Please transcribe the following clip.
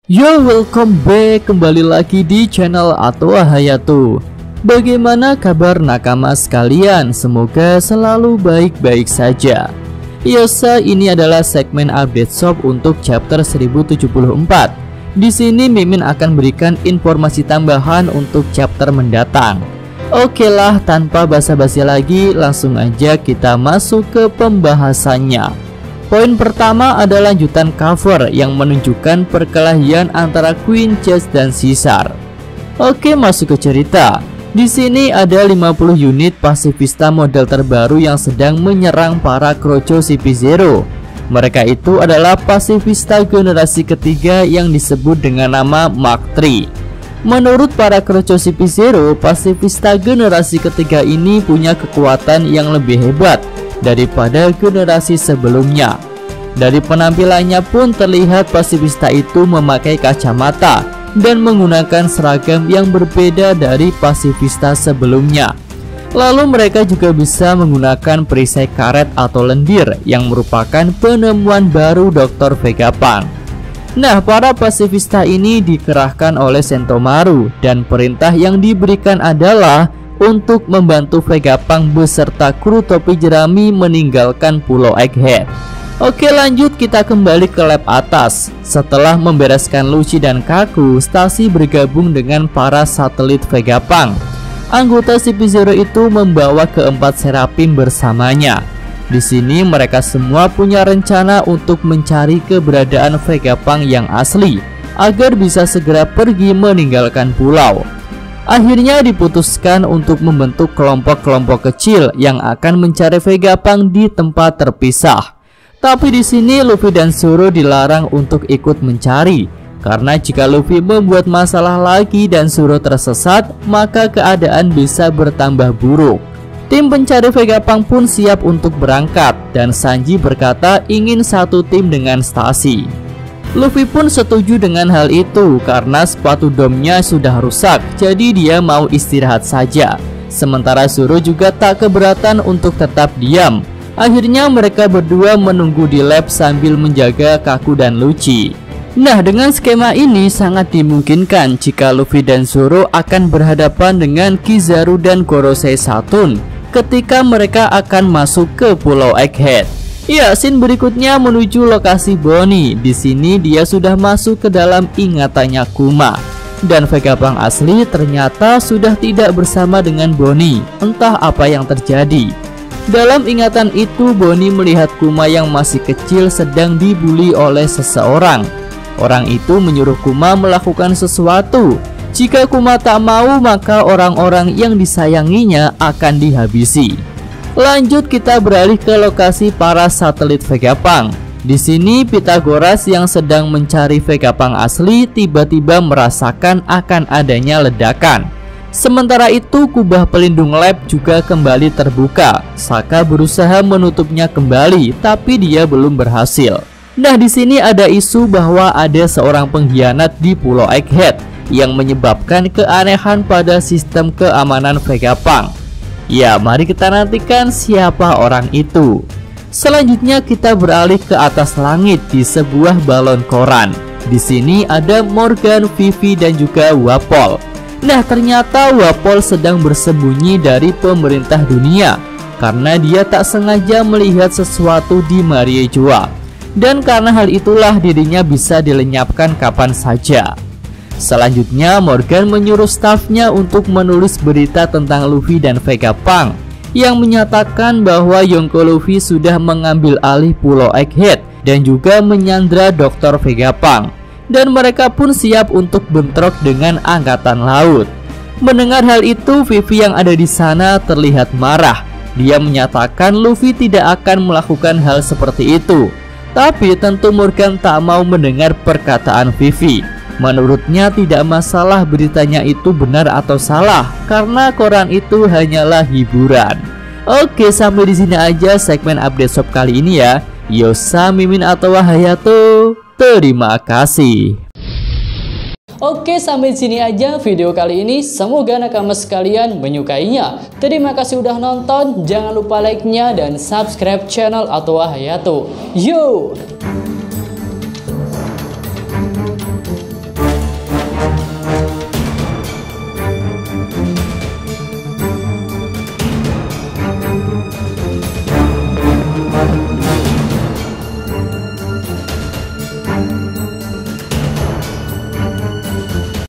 Yo, welcome back kembali lagi di channel Atwa Hayato. Bagaimana kabar nakama sekalian? Semoga selalu baik-baik saja. Yosa, ini adalah segmen update shop untuk chapter 1074. Di sini Mimin akan berikan informasi tambahan untuk chapter mendatang. Oke lah, tanpa basa-basi lagi, langsung aja kita masuk ke pembahasannya. Poin pertama adalah lanjutan cover yang menunjukkan perkelahian antara Queen Chess dan Caesar. Oke, masuk ke cerita. Di sini ada 50 unit pasifista model terbaru yang sedang menyerang para kroco CP0. Mereka itu adalah pasifista generasi ketiga yang disebut dengan nama Mark III. Menurut para kroco CP0, pasifista generasi ketiga ini punya kekuatan yang lebih hebat daripada generasi sebelumnya. Dari penampilannya pun terlihat pasifista itu memakai kacamata dan menggunakan seragam yang berbeda dari pasifista sebelumnya. Lalu mereka juga bisa menggunakan perisai karet atau lendir yang merupakan penemuan baru Dr. Vegapunk. Nah, para pasifista ini dikerahkan oleh Sentomaru dan perintah yang diberikan adalah untuk membantu Vegapunk beserta kru topi jerami meninggalkan Pulau Egghead. Oke, lanjut kita kembali ke lab atas. Setelah membereskan Lucci dan Kaku, Stacy bergabung dengan para satelit Vegapunk. Anggota CP0 itu membawa keempat Seraphim bersamanya. Di sini mereka semua punya rencana untuk mencari keberadaan Vegapunk yang asli agar bisa segera pergi meninggalkan pulau. Akhirnya diputuskan untuk membentuk kelompok-kelompok kecil yang akan mencari Vegapunk di tempat terpisah. Tapi di sini Luffy dan Zoro dilarang untuk ikut mencari, karena jika Luffy membuat masalah lagi dan Zoro tersesat, maka keadaan bisa bertambah buruk. Tim pencari Vegapunk pun siap untuk berangkat, dan Sanji berkata ingin satu tim dengan Stacy. Luffy pun setuju dengan hal itu karena sepatu domnya sudah rusak, jadi dia mau istirahat saja. Sementara Zoro juga tak keberatan untuk tetap diam. Akhirnya mereka berdua menunggu di lab sambil menjaga Kaku dan Lucci. Nah, dengan skema ini sangat dimungkinkan jika Luffy dan Zoro akan berhadapan dengan Kizaru dan Gorosei Satoon ketika mereka akan masuk ke Pulau Egghead. Ya, scene berikutnya menuju lokasi Bonnie. Di sini dia sudah masuk ke dalam ingatannya Kuma. Dan Vegapunk asli ternyata sudah tidak bersama dengan Bonnie. Entah apa yang terjadi. Dalam ingatan itu, Bonnie melihat Kuma yang masih kecil sedang dibully oleh seseorang. Orang itu menyuruh Kuma melakukan sesuatu. Jika Kuma tak mau, maka orang-orang yang disayanginya akan dihabisi. Lanjut kita beralih ke lokasi para satelit Vegapunk. Di sini Pythagoras yang sedang mencari Vegapunk asli tiba-tiba merasakan akan adanya ledakan. Sementara itu kubah pelindung lab juga kembali terbuka. Saka berusaha menutupnya kembali, tapi dia belum berhasil. Nah, di sini ada isu bahwa ada seorang pengkhianat di Pulau Egghead yang menyebabkan keanehan pada sistem keamanan Vegapunk. Ya, mari kita nantikan siapa orang itu. Selanjutnya kita beralih ke atas langit di sebuah balon koran. Di sini ada Morgan, Vivi dan juga Wapol. Nah, ternyata Wapol sedang bersembunyi dari pemerintah dunia karena dia tak sengaja melihat sesuatu di Mariejoa. Dan karena hal itulah dirinya bisa dilenyapkan kapan saja. Selanjutnya Morgan menyuruh stafnya untuk menulis berita tentang Luffy dan Vegapunk yang menyatakan bahwa Yonko Luffy sudah mengambil alih Pulau Egghead dan juga menyandra Dr. Vegapunk, dan mereka pun siap untuk bentrok dengan angkatan laut. Mendengar hal itu, Vivi yang ada di sana terlihat marah. Dia menyatakan Luffy tidak akan melakukan hal seperti itu. Tapi tentu Morgan tak mau mendengar perkataan Vivi. Menurutnya tidak masalah beritanya itu benar atau salah, karena koran itu hanyalah hiburan. Oke, sampai di sini aja segmen update shop kali ini ya. Yosa, Mimin Atwa Hayato. Terima kasih. Oke, sampai sini aja video kali ini. Semoga nakama sekalian menyukainya. Terima kasih udah nonton. Jangan lupa like-nya dan subscribe channel Atwa Hayato. Yo!